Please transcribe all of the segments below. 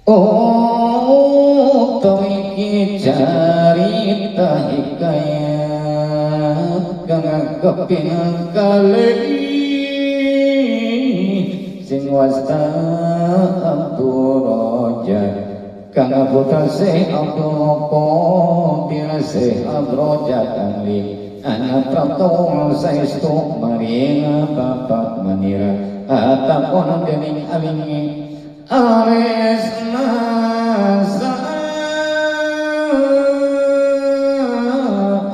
Oh iki carita hikayat kang keping kalih sing wasta Abdurrojak kang putra Syekh Abdul Qadir Syekh Abdurrojak kali anak prapto saestu maring bapak manira atakon dening alingi ares masa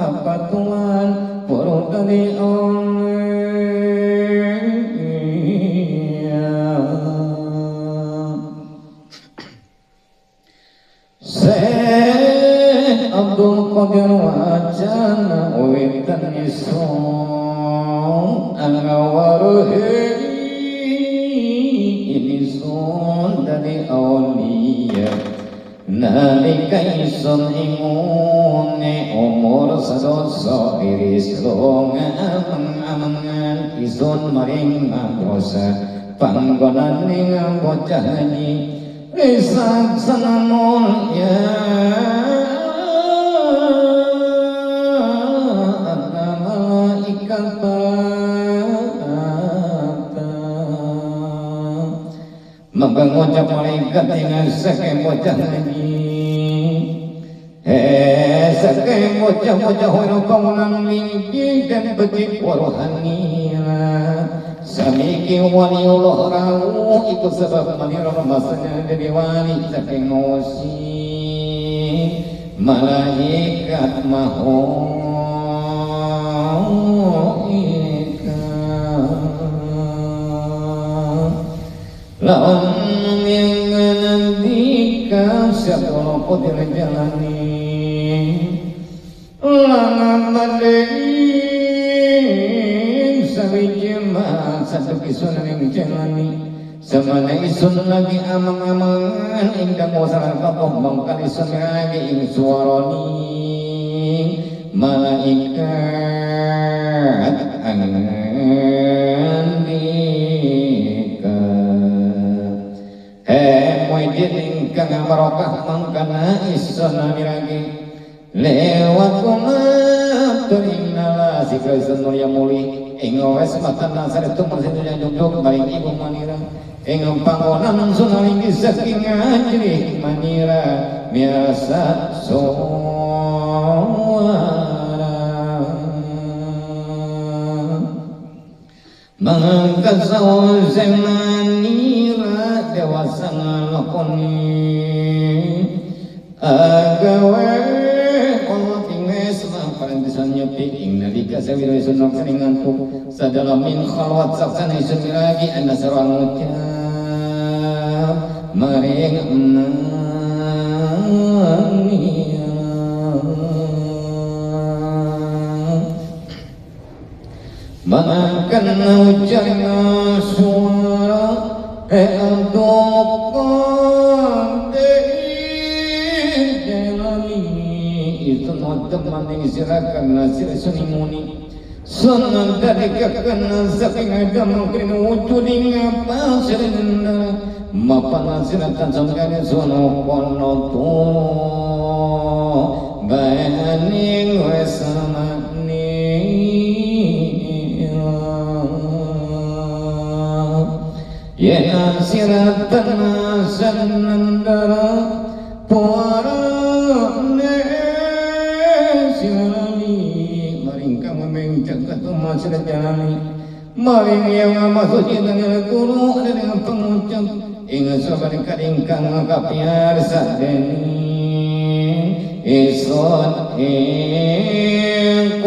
apa tuan purut dari Syekh Abdul Qadir wajana witan isun angawaruhi ini sun dari awliya nalika isun imune umur sadoso iris longa amang-amangan isun maring madrasah panggonan ning bocah haji Isak sanamon ya ana malaikat parata maka ngucap malaikat dengan saking bocah haji saking bocah-bocah hono bangunan minggi dan becik warohanira samiki waliullah rawu ikut sebab manira masanya dari wali saking ngosi malaikat lawan yang nandika siapa potir jalani langan badai sawijima satu kisun yang jalani semana isun lagi amang-amangan indah mosalah kapok bangkal isun lagi ing suaroni malaikat angandika muidin ingkang barokah mangkana isun lagi lewat kumatur innala zikra isun yang muli ing wes matan nasar itu persetujuan jujur baik ibu manira ing panggonan sunaling saking ajri manira biasa suara mangkat sawse manira dewasa ngalakoni agawe parantisan nyepi ing nalika sawira isun nang ngantuk sadalam min khalwat saksana isun lagi ana sareng ngucap maring makan ujar suara untuk itu teman yang sirakan nasir sunimuni sunan dari kakana saking ada mungkin wujudin apa sirina mapan nasiratan samkane sono kono tu bayaning wesamani ya siratan sanandara puara sudah jalani maring yang masuk dengan guru ada dengan pengucap ingat sahabat kadingkang kapiar sadeni ison ing